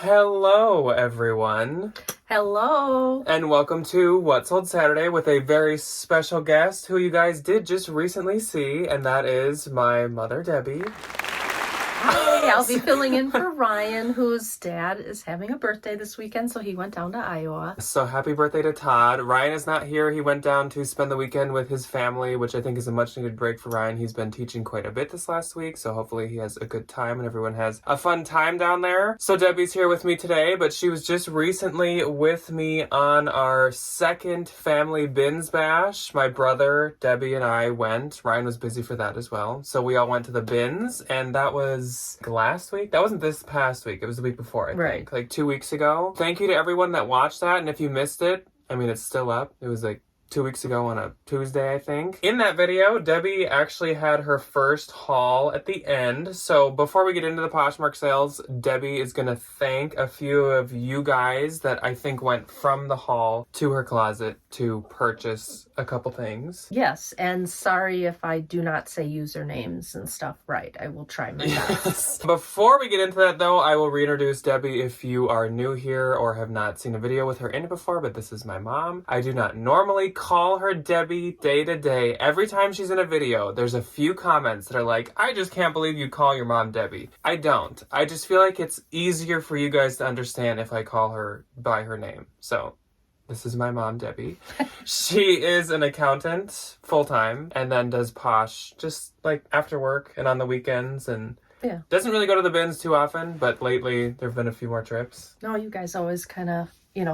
Hello, everyone. Hello. And welcome to What Sold Saturday with a very special guest who you guys did just recently see, and that is my mother, Debbie. Hi, I'll be filling in for Ryan, whose dad is having a birthday this weekend, so he went down to Iowa. So happy birthday to Todd. Ryan is not here. He went down to spend the weekend with his family, which I think is a much needed break for Ryan. He's been teaching quite a bit this last week, so hopefully he has a good time and everyone has a fun time down there. So Debbie's here with me today, but she was just recently with me on our second family bins bash. My brother, Debbie, and I went. Ryan was busy for that as well. So we all went to the bins, and that was last week. That wasn't this past week. It was the week before, I think. Like 2 weeks ago. Thank you to everyone that watched that. And if you missed it, I mean, it's still up. It was like 2 weeks ago on a Tuesday, I think. In that video, Debbie actually had her first haul at the end. So before we get into the Poshmark sales, Debbie is going to thank a few of you guys that I think went from the haul to her closet to purchase a couple things. Yes, and sorry if I do not say usernames and stuff right. I will try my best. Before we get into that, though, I will reintroduce Debbie if you are new here or have not seen a video with her in it before, but this is my mom. I do not normally call her Debbie day to day. Every time she's in a video, there's a few comments that are like, I just can't believe you call your mom Debbie. I don't. I just feel like it's easier for you guys to understand if I call her by her name. So this is my mom, Debbie. She is an accountant full-time and then does Posh just like after work and on the weekends and doesn't really go to the bins too often, but lately there have been a few more trips. No, you guys always kind of,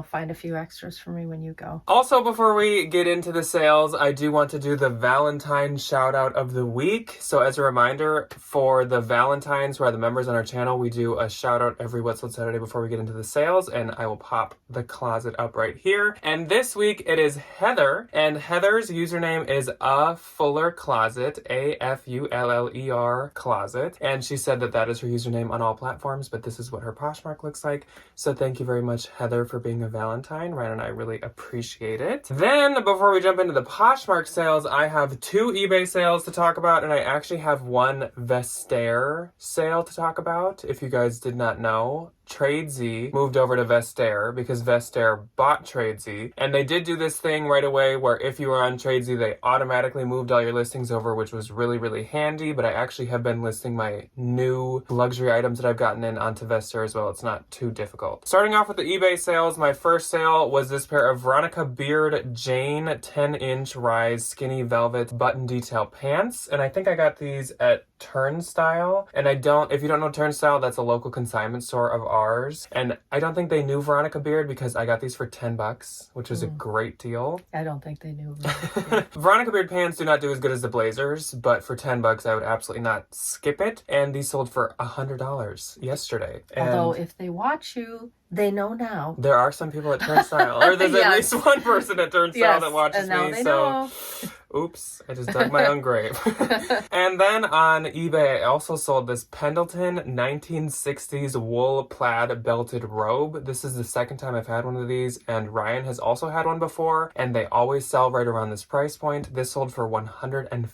find a few extras for me when you go. Also, before we get into the sales, I do want to do the Valentines shout out of the week. So as a reminder, for the Valentines who are the members on our channel, we do a shout out every What Sold Saturday before we get into the sales, and I will pop the closet up right here. And this week it is Heather, and Heather's username is A Fuller Closet, AFULLER Closet. And she said that is her username on all platforms, but this is what her Poshmark looks like. So thank you very much, Heather, for being a Valentine. Ryan and I really appreciate it. Then, before we jump into the Poshmark sales, I have 2 eBay sales to talk about, and I actually have one Vestiaire sale to talk about. If you guys did not know, Tradesy moved over to Vestiaire because Vestiaire bought Tradesy, and they did do this thing right away where if you were on Tradesy, they automatically moved all your listings over, which was really, really handy. But I actually have been listing my new luxury items that I've gotten in onto Vestiaire as well. It's not too difficult. Starting off with the eBay sales, my first sale was this pair of Veronica Beard Jane 10-inch rise skinny velvet button detail pants, and I think I got these at Turnstile. And if you don't know Turnstile, that's a local consignment store of ours, and I don't think they knew Veronica Beard because I got these for $10, which was a great deal. I don't think they knew. Veronica Beard pants do not do as good as the blazers, but for $10 I would absolutely not skip it, and these sold for $100 yesterday. Although if they watch you, they know now. There are some people at Turnstile, or there's at least one person at Turnstile that watches me, so oops, I just dug my own grave. And then on eBay, I also sold this Pendleton 1960s wool plaid belted robe. This is the second time I've had one of these, and Ryan has also had one before, and they always sell right around this price point. This sold for $150.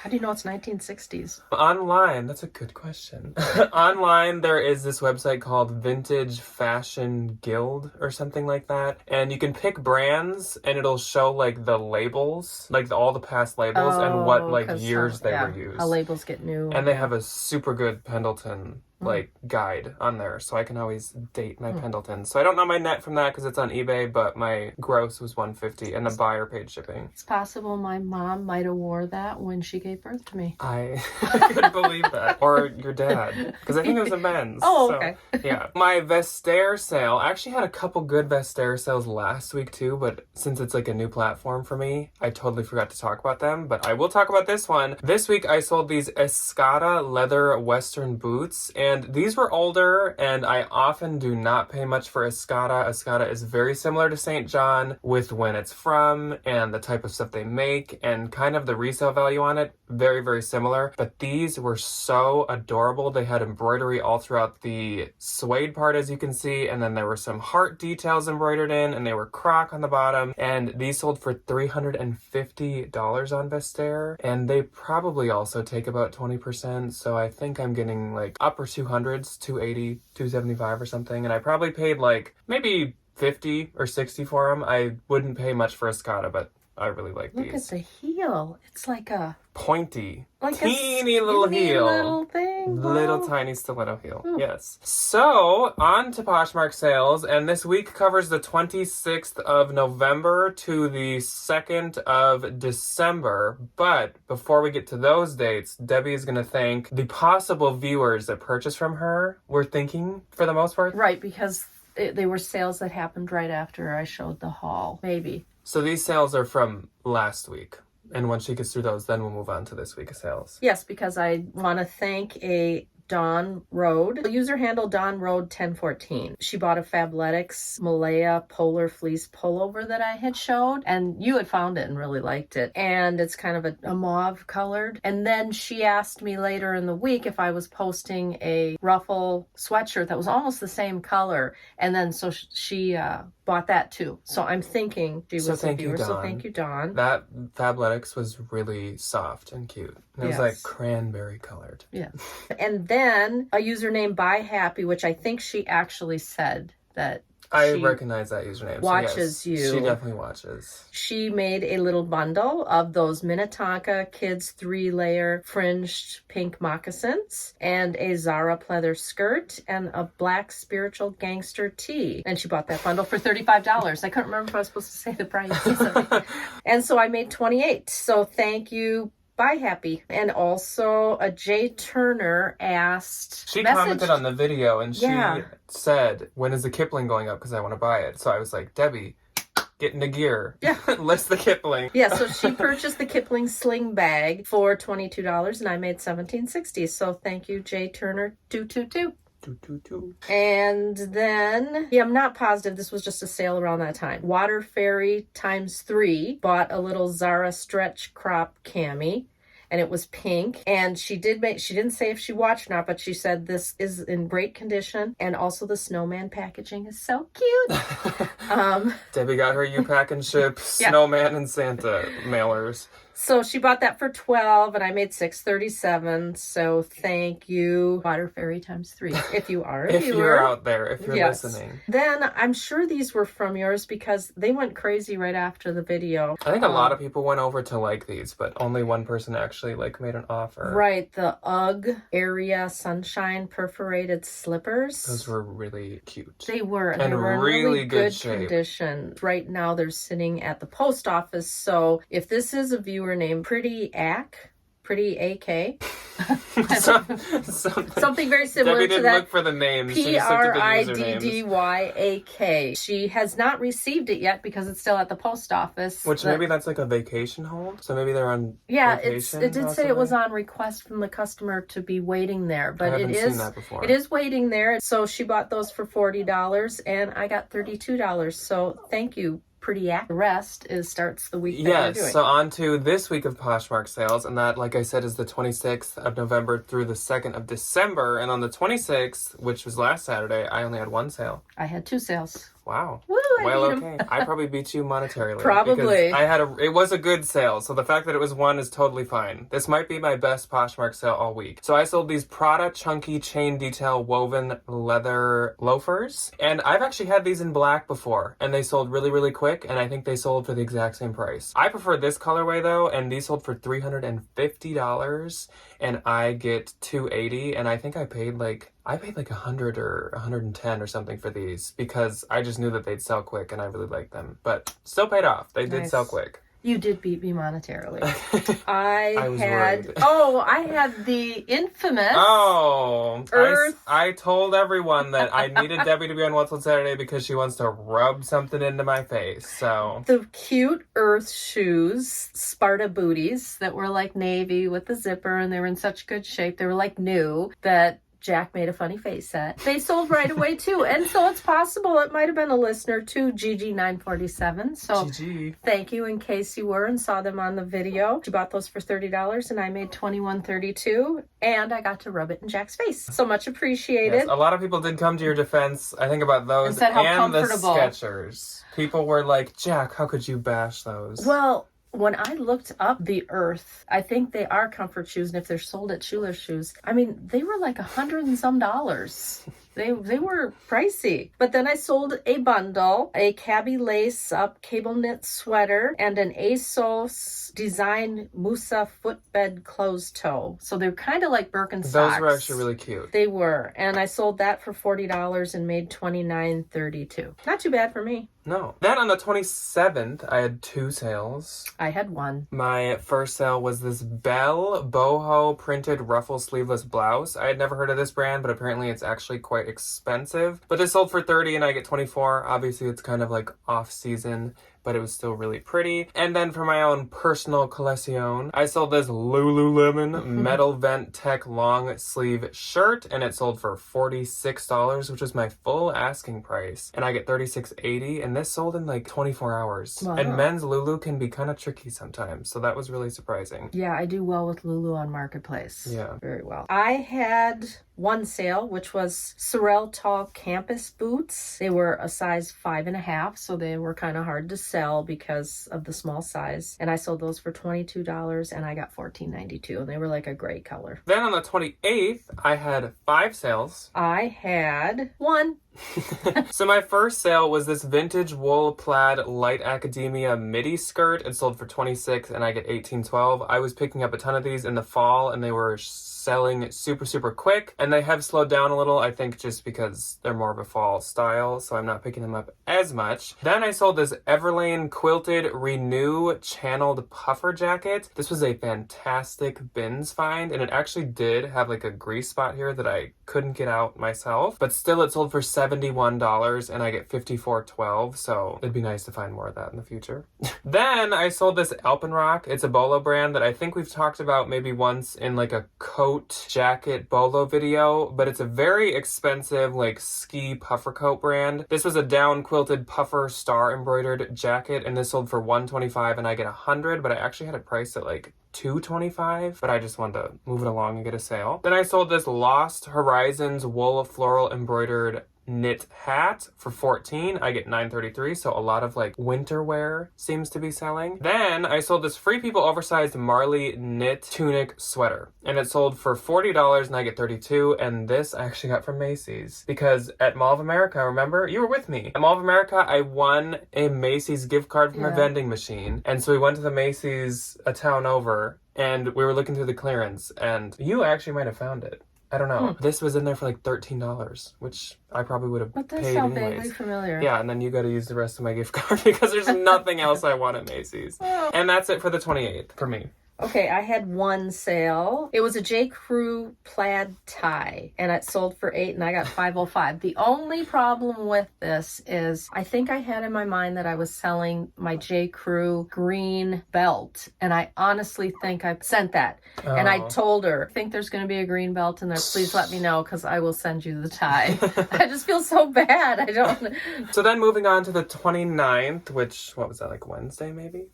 How do you know it's 1960s? Online, that's a good question. Online, there is this website called Vintage Fashion Guild or something like that, and you can pick brands, and it'll show like the labels, like all the past labels and what like years they were used. How labels get new. And they have a super good Pendleton like guide on there, so I can always date my Pendleton. So I don't know my net from that because it's on eBay, but my gross was $150 and the buyer paid shipping. It's possible my mom might have wore that when she gave birth to me. I could believe that. Or your dad, because I think it was a men's. Oh, okay. So, yeah. My Vestiaire sale, I actually had a couple good Vestiaire sales last week too, but since it's like a new platform for me, I totally forgot to talk about them, but I will talk about this one. This week I sold these Escada leather Western boots, and these were older, and I often do not pay much for Escada. Escada is very similar to St. John with when it's from and the type of stuff they make and kind of the resale value on it. Very, very similar. But these were so adorable. They had embroidery all throughout the suede part, as you can see, and then there were some heart details embroidered in, and they were croc on the bottom. And these sold for $350 on Vestiaire, and they probably also take about 20%. So I think I'm getting like upper 200s, 280, 275 or something. And I probably paid like maybe 50 or 60 for them. I wouldn't pay much for a Escada, but I really like Look these. at the heel. It's like a Pointy, like teeny a little heel. little thing. Little tiny stiletto heel. Yes. So, on to Poshmark sales, and this week covers the 26th of November to the 2nd of December. But before we get to those dates, Debbie is going to thank the possible viewers that purchased from her, we're thinking, for the most part. Right, because they were sales that happened right after I showed the haul. Maybe. So these sales are from last week. And once she gets through those, then we'll move on to this week of sales. Yes, because I want to thank a Dawn Road, user handle Dawn Road 1014. She bought a Fabletics Malaya polar fleece pullover that I had showed, and you had found it and really liked it. And it's kind of a mauve colored. And then she asked me later in the week if I was posting a ruffle sweatshirt that was almost the same color. And then so she bought that too. So I'm thinking she was a viewer. So thank you, Dawn. That Fabletics was really soft and cute. It was like cranberry colored. Yeah. And then a username Buy Happy, which I think she actually said that I recognize that username. Watches so yes, you. She definitely watches. She made a little bundle of those Minnetonka Kids 3-layer fringed pink moccasins and a Zara pleather skirt and a black spiritual gangster tee. And she bought that bundle for $35. I couldn't remember if I was supposed to say the price. And so I made 28. So thank you, Buy Happy. And also a Jay Turner asked... She commented on the video and she said, when is the Kipling going up? Because I want to buy it. So I was like, Debbie, get into gear. Yeah. List the Kipling. Yeah, so she purchased the Kipling sling bag for $22 and I made $17.60. So thank you, Jay Turner 222. And then, I'm not positive, this was just a sale around that time. Water Fairy ×3 bought a little Zara stretch crop cami, and it was pink. And she didn't say if she watched or not, but she said this is in great condition, and also the snowman packaging is so cute. Debbie got her You Pack and Ship snowman and Santa mailers. So she bought that for $12 and I made $6.37. So thank you, Water Fairy ×3. If you are a if viewer. You're out there, if you're listening. Then I'm sure these were from yours because they went crazy right after the video. I think a lot of people went over to like these, but only one person actually made an offer. Right, the UGG Area Sunshine perforated slippers. Those were really cute. They were. And they were in really good shape. Condition. Right now they're sitting at the post office. So if this is a viewer named Pretty AK. Something very similar Debbie to didn't that. look for the names. She just looked at the usernames. PRIDDYAK. She has not received it yet because it's still at the post office. Which maybe that's like a vacation hold. So maybe they're on vacation. It did say it was on request from the customer to be waiting there, but I haven't seen that before. It is waiting there. So she bought those for $40 and I got $32. So thank you, Pretty Act. The rest starts the week that we're doing. So on to this week of Poshmark sales, and that, like I said, is the 26th of November through the 2nd of December. And on the 26th, which was last Saturday, I only had one sale. I had 2 sales. Wow. Woo, okay. I probably beat you monetarily. Probably. It was a good sale, so the fact that it was one is totally fine. This might be my best Poshmark sale all week. So I sold these Prada chunky chain detail woven leather loafers, and I've actually had these in black before, and they sold really, really quick, and I think they sold for the exact same price. I prefer this colorway though, and these sold for $350, and I get $280, and I think I paid like $100 or $110 or something for these because I just knew that they'd sell quick and I really liked them. But still paid off. They did sell quick. You did beat me monetarily. I had the infamous Earth. I told everyone that I needed Debbie to be on What's on Saturday because she wants to rub something into my face. So the cute Earth shoes, Sparta booties that were like navy with the zipper, and they were in such good shape. They were like new that Jack made a funny face at. They sold right away too. And so it's possible it might have been a listener too, GG947. So GG. Thank you in case you were and saw them on the video. She bought those for $30 and I made $21.32 and I got to rub it in Jack's face. So much appreciated. Yes, a lot of people did come to your defense, I think, about those and the Skechers. People were like, Jack, how could you bash those? Well, when I looked up the Earth, I think they are comfort shoes, and if they're sold at Schuler Shoes, I mean, they were like $100 and some. They were pricey. But then I sold a bundle, a cabby lace up cable knit sweater, and an ASOS design Musa footbed closed toe. So they're kind of like Birkenstocks. Those were actually really cute. They were. And I sold that for $40 and made $29.32. Not too bad for me. No. Then on the 27th, I had 2 sales. I had one. My first sale was this Belle boho printed ruffle sleeveless blouse. I had never heard of this brand, but apparently it's actually quite expensive. But this sold for $30 and I get $24. Obviously, it's kind of like off season, but it was still really pretty. And then for my own personal collection, I sold this Lululemon metal vent tech long sleeve shirt, and it sold for $46, which was my full asking price. And I get $36.80, and this sold in like 24 hours. Wow. And men's Lulu can be kind of tricky sometimes, so that was really surprising. Yeah, I do well with Lulu on Marketplace. Yeah. Very well. I had one sale, which was Sorel Tall Campus boots. They were a size 5.5, so they were kind of hard to sell because of the small size. And I sold those for $22 and I got $14.92, and they were like a gray color. Then on the 28th, I had 5 sales. I had one. So my first sale was this vintage wool plaid light academia midi skirt. It sold for $26 and I get $18.12. I was picking up a ton of these in the fall and they were selling super quick, and they have slowed down a little, I think just because they're more of a fall style, so I'm not picking them up as much. Then I sold this Everlane quilted Renew channeled puffer jacket. This was a fantastic bins find, and it actually did have like a grease spot here that I couldn't get out myself, but still it sold for $71 and I get $54.12, so it'd be nice to find more of that in the future. Then I sold this Alpenrock. It's a Bolo brand that I think we've talked about maybe once in like a coat jacket Bolo video, but it's a very expensive like ski puffer coat brand. This was a down quilted puffer star embroidered jacket, and this sold for $125 and I get $100, but I actually had it priced at like $225, but I just wanted to move it along and get a sale. Then I sold this Lost Horizons wool floral embroidered knit hat for $14. I get $9.33, so a lot of like winter wear seems to be selling. Then I sold this Free People oversized Marley knit tunic sweater, and it sold for $40 and I get $32. And this I actually got from Macy's because at Mall of America, remember? You were with me. At Mall of America, I won a Macy's gift card from a vending machine, and so we went to the Macy's a town over and we were looking through the clearance, and you actually might have found it. I don't know. This was in there for like $13, which I probably would have paid anyways. But that sounds vaguely familiar. Yeah, and then you got to use the rest of my gift card because there's nothing else I want at Macy's. And that's it for the 28th for me. Okay, I had one sale. It was a J. Crew plaid tie, and it sold for $8 and I got $5.05. The only problem with this is I think I had in my mind that I was selling my J. Crew green belt, and I honestly think I sent that. Oh. And I told her, I think there's going to be a green belt in there. Please let me know because I will send you the tie. I just feel so bad. I don't. So then moving on to the 29th, which, what was that, like Wednesday maybe?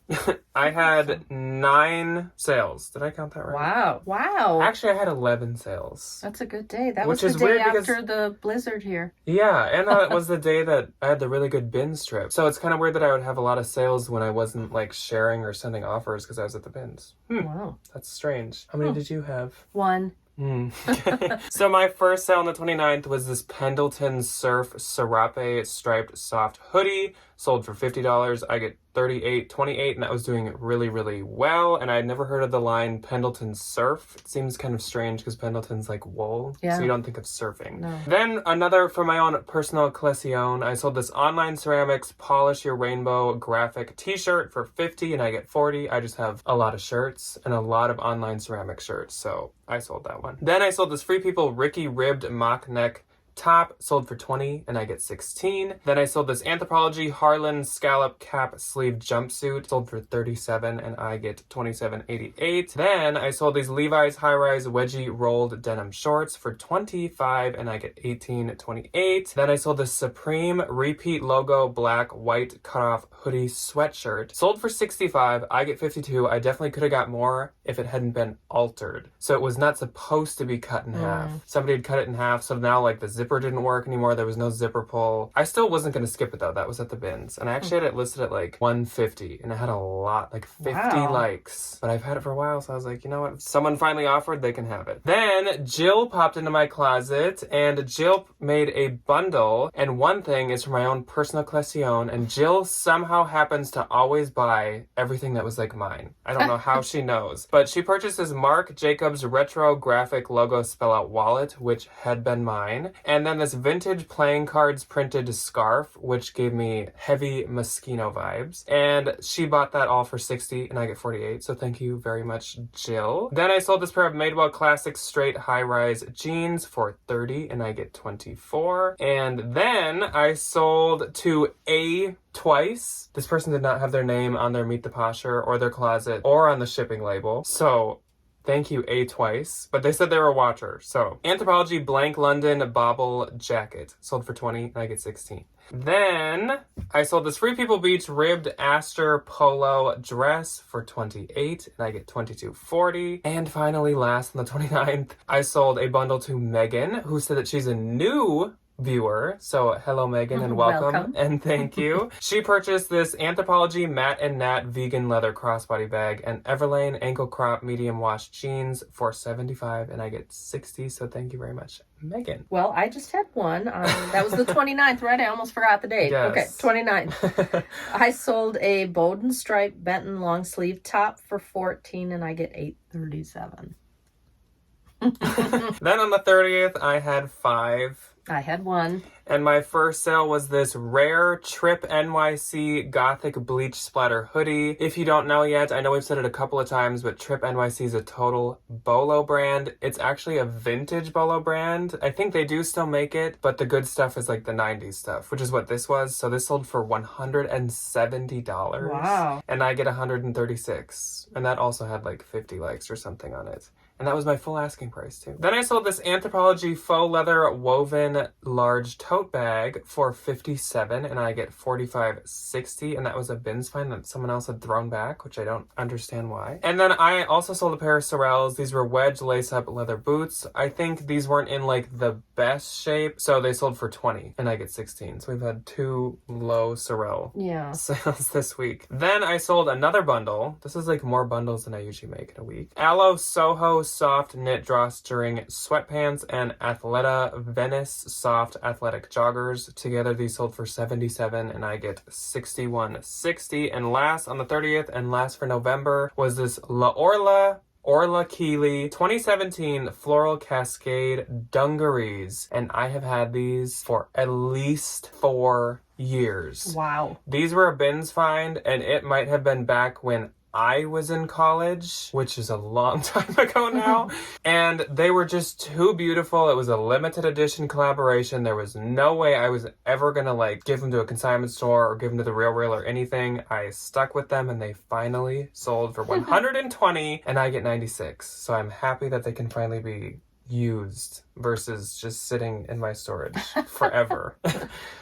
I had 9 sales. Did I count that right? Wow. Actually, I had 11 sales. That's a good day. That was the day after the blizzard here. Yeah, and that was the day that I had the really good bins trip. So it's kind of weird that I would have a lot of sales when I wasn't like sharing or sending offers because I was at the bins. Wow. That's strange. How many did you have? 1. So my first sale on the 29th was this Pendleton Surf Serape striped soft hoodie. Sold for $50. I get $38.28, and that was doing really well. And I had never heard of the line Pendleton Surf. It seems kind of strange because Pendleton's like wool, so you don't think of surfing. No. Then another for my own personal collection, I sold this Online Ceramics Polish Your Rainbow graphic t-shirt for $50 and I get $40. I just have a lot of shirts and a lot of Online Ceramic shirts, so I sold that one. Then I sold this Free People Ricky ribbed mock neck top, sold for $20 and I get $16. Then I sold this Anthropologie Harlan scallop cap sleeve jumpsuit, sold for $37 and I get $27.88. Then I sold these Levi's high-rise wedgie rolled denim shorts for $25 and I get $18.28. Then I sold this Supreme repeat logo black white cutoff hoodie sweatshirt, sold for $65. I get $52. I definitely could have got more if it hadn't been altered. So it was not supposed to be cut in half. Somebody had cut it in half, so now like the zip zipper didn't work anymore. There was no zipper pull. I still wasn't going to skip it though. That was at the bins. And I actually had it listed at like 150 and it had a lot, like 50 likes. But I've had it for a while, so I was like, you know what? If someone finally offered, they can have it. Then Jill popped into my closet and Jill made a bundle, and one thing is for my own personal collection, and Jill somehow happens to always buy everything that was like mine. I don't know how she knows. But she purchased this Marc Jacobs retro graphic logo spell out wallet, which had been mine. And then this vintage playing cards printed scarf, which gave me heavy Moschino vibes. And she bought that all for 60 and I get 48. So thank you very much, Jill. Then I sold this pair of Madewell Classic straight high-rise jeans for 30 and I get 24. And then I sold to A twice. This person did not have their name on their Meet the Posher or their closet or on the shipping label. So thank you, A twice. But they said they were a watcher. So Anthropologie Blank London Bobble Jacket. Sold for 20 and I get 16. Then I sold this Free People Beach ribbed Aster polo dress for 28 and I get 22.40. And finally, last on the 29th, I sold a bundle to Megan, who said that she's a new viewer. So hello Megan and welcome. And thank you. She purchased this Anthropologie Matte and Nat vegan leather crossbody bag and Everlane ankle crop medium wash jeans for 75 and I get 60. So thank you very much, Megan. Well, I just had one. That was the 29th, right? I almost forgot the date. Yes. Okay, 29th. I sold a Bowden stripe Benton long sleeve top for 14 and I get 837. Then on the 30th, I had 5. I had one. And my first sale was this rare Trip NYC Gothic Bleach Splatter hoodie. If you don't know yet, I know we've said it a couple of times, but Trip NYC is a total Bolo brand. It's actually a vintage Bolo brand. I think they do still make it, but the good stuff is like the 90s stuff, which is what this was. So this sold for $170. Wow. And I get 136. And that also had like 50 likes or something on it. And that was my full asking price too. Then I sold this Anthropologie faux leather woven large tote bag for 57 and I get 45.60, and that was a bins find that someone else had thrown back, which I don't understand why. And then I also sold a pair of Sorels. These were wedge lace up leather boots. I think these weren't in like the best shape, so they sold for 20 and I get 16. So we've had 2 low Sorel sales this week. Then I sold another bundle. This is like more bundles than I usually make in a week. Aloe Soho soft knit drawstring sweatpants and Athleta Venice soft athletic joggers. Together these sold for 77 and I get 61.60. And last on the 30th and last for November was this La Orla Keeley 2017 Floral Cascade dungarees. And I have had these for at least 4 years. Wow. These were a bins find, and it might have been back when I was in college, which is a long time ago now, and they were just too beautiful. It was a limited edition collaboration. There was no way I was ever gonna like give them to a consignment store or give them to the Real or anything. I stuck with them and they finally sold for 120 and I get 96. So I'm happy that they can finally be used versus just sitting in my storage forever.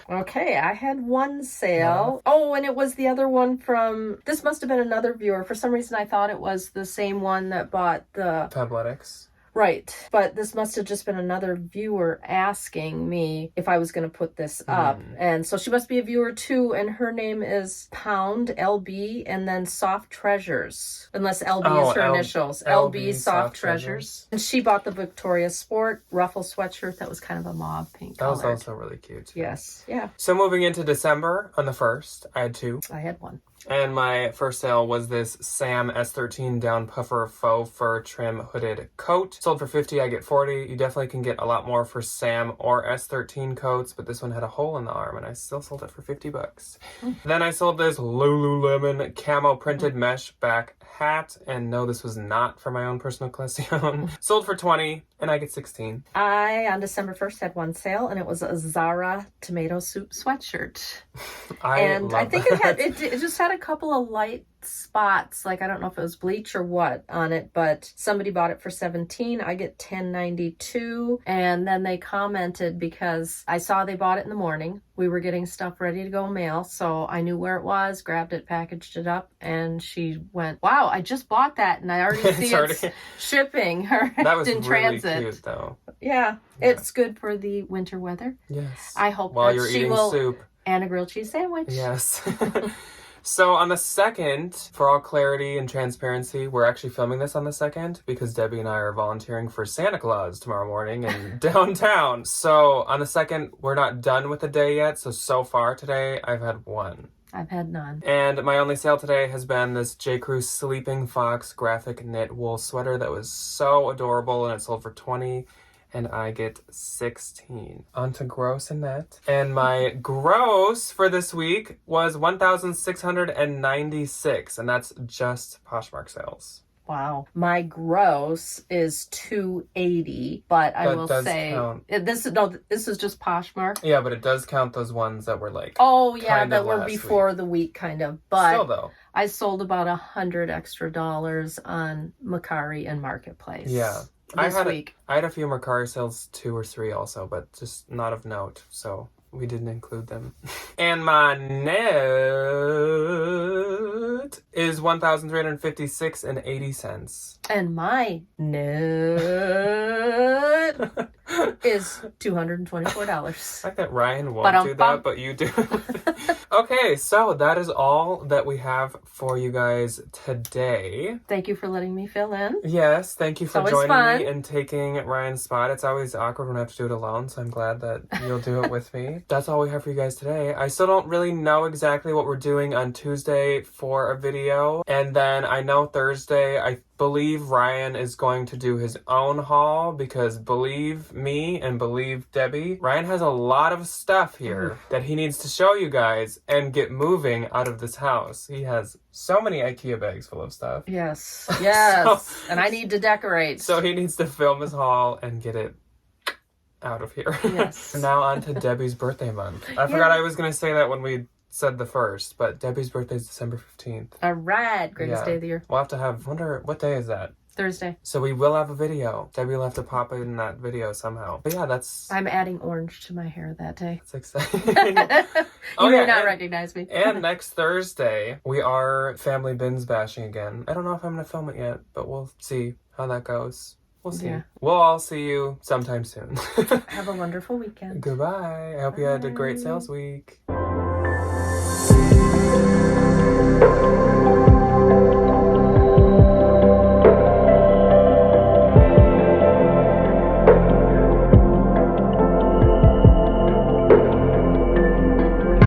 Okay, I had one sale. Oh, and it was the other one from, this must have been another viewer. For some reason I thought it was the same one that bought the Fabletics. Right, but this must have just been another viewer asking me if I was going to put this up. And so she must be a viewer too, and her name is Pound LB and then Soft Treasures, unless LB is her initials. LB Soft Treasures. And she bought the Victoria Sport ruffle sweatshirt that was kind of a mauve pink color. That was also really cute. Yes, yeah. So moving into December, on the 1st, I had 2. I had one. And my first sale was this Sam S13 down puffer faux fur trim hooded coat. Sold for 50, I get 40. You definitely can get a lot more for Sam or S13 coats, but this one had a hole in the arm and I still sold it for 50 bucks. Then I sold this Lululemon camo printed mesh back hat, and no, this was not for my own personal collection. Sold for 20 and I get 16. I, on December 1st, had one sale, and it was a Zara tomato soup sweatshirt. I think it just had a couple of light spots, like I don't know if it was bleach or what on it, but somebody bought it for $17. I get $10.92. And then they commented because I saw they bought it in the morning. We were getting stuff ready to go mail, so I knew where it was, grabbed it, packaged it up, and she went, "Wow, I just bought that, and I already see it's shipping or that was in really transit." Cute, though. Yeah, it's good for the winter weather. Yes. I hope while that you're she eating will, soup. and a grilled cheese sandwich. Yes. So on the 2nd, for all clarity and transparency, we're actually filming this on the 2nd because Debbie and I are volunteering for Santa Claus tomorrow morning in downtown. So on the 2nd, we're not done with the day yet. So far today, I've had one. I've had none. And my only sale today has been this J. Crew Sleeping Fox graphic knit wool sweater that was so adorable, and it sold for $20. And I get 16. On to gross and net. And my gross for this week was 1,696, and that's just Poshmark sales. Wow. My gross is $280, but I will say count. this is just Poshmark. Yeah, but it does count those ones that were like that were before the week kind of. But still though. I sold about $100 extra on Mercari and Marketplace. Yeah. This week. I had a few Mercari sales, 2 or 3 also, but just not of note, so we didn't include them. And my net is $1,356.80. And my net is $224. I bet Ryan won't do that, but you do. Okay, so that is all that we have for you guys today. Thank you for letting me fill in. Yes, thank you for joining fun. me and taking Ryan's spot. It's always awkward when I have to do it alone, so I'm glad that you'll do it with me. That's all we have for you guys today. I still don't really know exactly what we're doing on Tuesday for a video. And then I know Thursday, I believe Ryan is going to do his own haul because believe me and believe Debbie, Ryan has a lot of stuff here that he needs to show you guys and get moving out of this house. He has so many IKEA bags full of stuff. Yes. And I need to decorate. So he needs to film his haul and get it out of here. Yes. Now on to Debbie's birthday month. I forgot I was going to say that when we said the 1st, but Debbie's birthday is December 15th. All right. Greatest day of the year. We'll have to have, wonder, what day is that? Thursday. So we will have a video. Debbie will have to pop in that video somehow. But yeah, I'm adding orange to my hair that day. That's exciting. You may not recognize me. And next Thursday, we are family bins bashing again. I don't know if I'm going to film it yet, but we'll see how that goes. We'll see. Yeah. We'll all see you sometime soon. Have a wonderful weekend. Goodbye. I hope you had a great sales week.